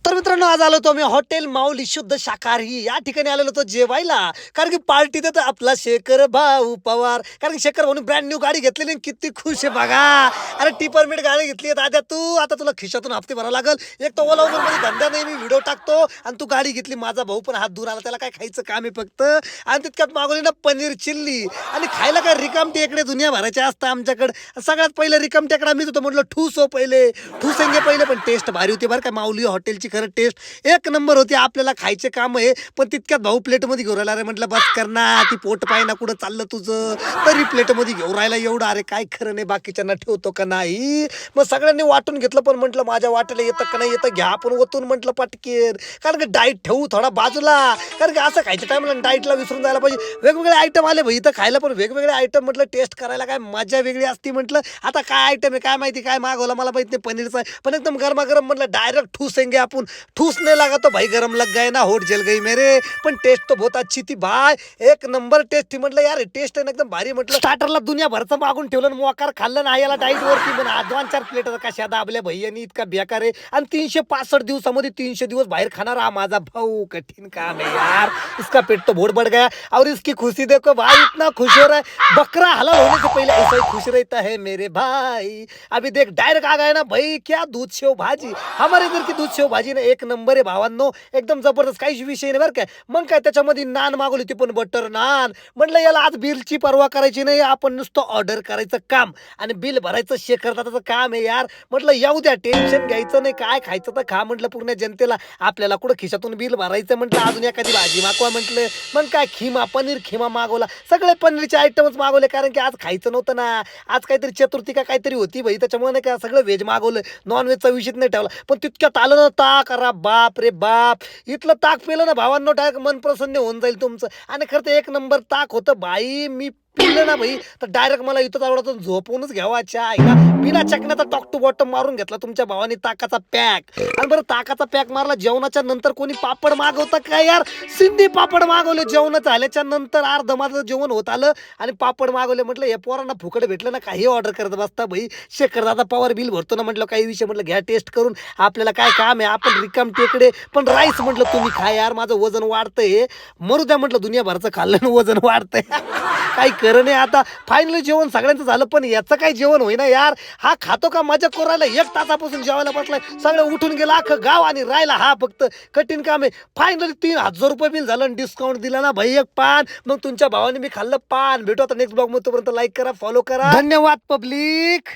तर मित्रांनो, आज आलो होतो मी हॉटेल माऊली शुद्ध शाकाहारी या ठिकाणी आलेलो होतो जेवायला. कारण की पार्टी देतो आपला शेखर भाऊ पवार. कारण की शेखर भाऊनी ब्रँड न्यू गाडी घेतलेली आणि किती खुश आहे बघा. अरे टिपरमेट गाडी घेतली दादा तू. आता तुला खिशातून हप्ते भरावं लागल. एक तर ओला उबर मध्ये धंदा नाही, मी व्हिडिओ टाकतो आणि तू गाडी घेतली. माझा भाऊ पण हात दूर आला, त्याला काय खायचं काम आहे फक्त. आणि तितक्यात मागवली ना पनीर चिल्ली. आणि खायला काय रिकाम टेकडे दुनिया भरायचे असतं आमच्याकडे. सगळ्यात पहिले रिकाम टेकडा मीच होतो. म्हटलं ठूस हो पहिले, ठूसेंगे पहिले. पण टेस्ट भारी होती बरं का. माऊली हॉटेलची खरं टेस्ट एक नंबर होती. आपल्याला खायचे काम आहे, पण तितक्यात भाऊ प्लेट मध्ये घेऊन राहिला. अरे म्हटलं बस कर ना, ती पोट पाय ना कुठं चाललं तुझं, तरी प्लेट मध्ये घेऊन राहिला एवढं. अरे काय खरं नाही, बाकीच्यांना ठेवतो का नाही. मग सगळ्यांनी वाटून घेतलं, पण म्हटलं माझ्या वाटेला येतं का नाही येतं घ्या आपण ओतून म्हटलं पटकेर. कारण की डाईट ठेवू थोडा बाजूला. कारण की असं खायच्या टायमाला डाईटला विसरून जायला पाहिजे. वेगवेगळे आयटम आले भाई इथं खायला, पण वेगवेगळे आयटम म्हटलं टेस्ट करायला काय मजा वेगळी असती. म्हटलं आता काय आयटम आहे काय माहिती, काय मागवलं मला माहिती नाही. पनीरचा पण एकदम गरमागरम म्हटलं डायरेक्ट ठूसेंगे आपण. ठूस नाही लगा तो भाई, गरम लग गए ना, होट जल गई मेरे. पण टेस्ट तो बहुत अच्छी थी भाई, एक नंबर टेस्ट थी. म्हटलं यार टेस्ट आहे एकदम भारी. म्हटलं स्टार्टरला दुनिया भरचं मागून ठेवलं, मोकार खाल्लं ना याला डाईट वरती. पण 2-4 प्लेट कशा दाबल्या भैयानी, इतका बेकार आहे. आणि 365 दिवसामध्ये 300 दिवस बाहेर खाणार हा माझा भाऊ. कठीण काम है यार, इसका पेट तो बहुत बढ़ गया. और इसकी खुशी देखो भाई, इतना खुश हो रहा है. बकरा हलाल होने से पहले ऐसा ही खुश रहता है मेरे भाई. अभी देख डायरेक्ट आ गया ना भाई, क्या दूध शेव भाजी. हमारे इधर की दूध शेव भाजी ना एक नंबर आहे भावांनो, एकदम जबरदस्त. काहीच विषय नाही बरं काय. मग काय त्याच्यामध्ये नान मागवली ती पण बटर नान. म्हटलं याला आज बिलची पर्वा करायची नाही, आपण नुसतं ऑर्डर करायचं काम आणि बिल भरायचं शेखर दादाचं काम आहे यार. म्हटलं येऊ द्या, टेन्शन घ्यायचं नाही, काय खायचं तर खा म्हटलं. पूर्ण जनतेला आपल्याला कुठं खिशातून बिल भरायचं. म्हटलं अजून एखादी भाजी मागवा म्हटलं. मग काय खिमा पनीर खिमा मागवला, सगळे पनीरचे आयटमच मागवले. कारण की आज खायचं नव्हतं ना, आज काहीतरी चतुर्थी का काहीतरी होती भाई, त्याच्यामुळे नाही का सगळं व्हेज मागवलं. नॉन व्हेजचा विषय नाही ठेवला. पण तितक्यात आलं ना ताक, अरे बाप रे बाप. इथलं ताक पिलं ना भावांनो, डायरेक्ट मन प्रसन्न होऊन जाईल तुमचं. आणि खरं तर एक नंबर ताक होतं भाई. मी पिलं ना भाई तर डायरेक्ट मला इथं आवडतं झोपूनच घ्यावा चहा ऐका. बिना चकण्याचा टॉप टू बॉटम मारून घेतला तुमच्या भावाने ताकाचा पॅक. आणि बरं ताकाचा पॅक मारला, जेवणाच्या नंतर कोणी पापड मागवतं काय यार. सिंधी पापड मागवले जेवण झाल्याच्या नंतर. अर्ध माझं जेवण होत आलं आणि पापड मागवले. म्हटलं हे पोरांना फुकट भेटलं ना, काही ऑर्डर करत बसता भाई. शेखर दादा पवार बिल भरतो ना, म्हटलं काही विषय. म्हटलं घ्या टेस्ट करून, आपल्याला काय काम आहे, आपण रिकाम टेकडे. पण राईस म्हटलं तुम्ही खा यार, माझं वजन वाढतंय. मरू द्या म्हटलं, दुनियाभरचं खाल्लं वजन वाढतंय. काही खरं नाही. आता फायनली जेवण सगळ्यांचं झालं, पण याचं काही जेवण होईना यार. हा खातो का मजा करू राहिला, 1 तासापासून जेवायला बसलाय. सगळं उठून गेला अख्खं गाव आणि राहिला हा फक्त. कठीण काम आहे. फायनली 3000 रुपये बिल झालं आणि डिस्काउंट दिला ना भाई, एक पान. मग तुमच्या भावाने मी खाल्लं पान. भेटू आता नेक्स्ट ब्लॉग मध्ये, तोपर्यंत लाईक करा, फॉलो करा. धन्यवाद पब्लिक.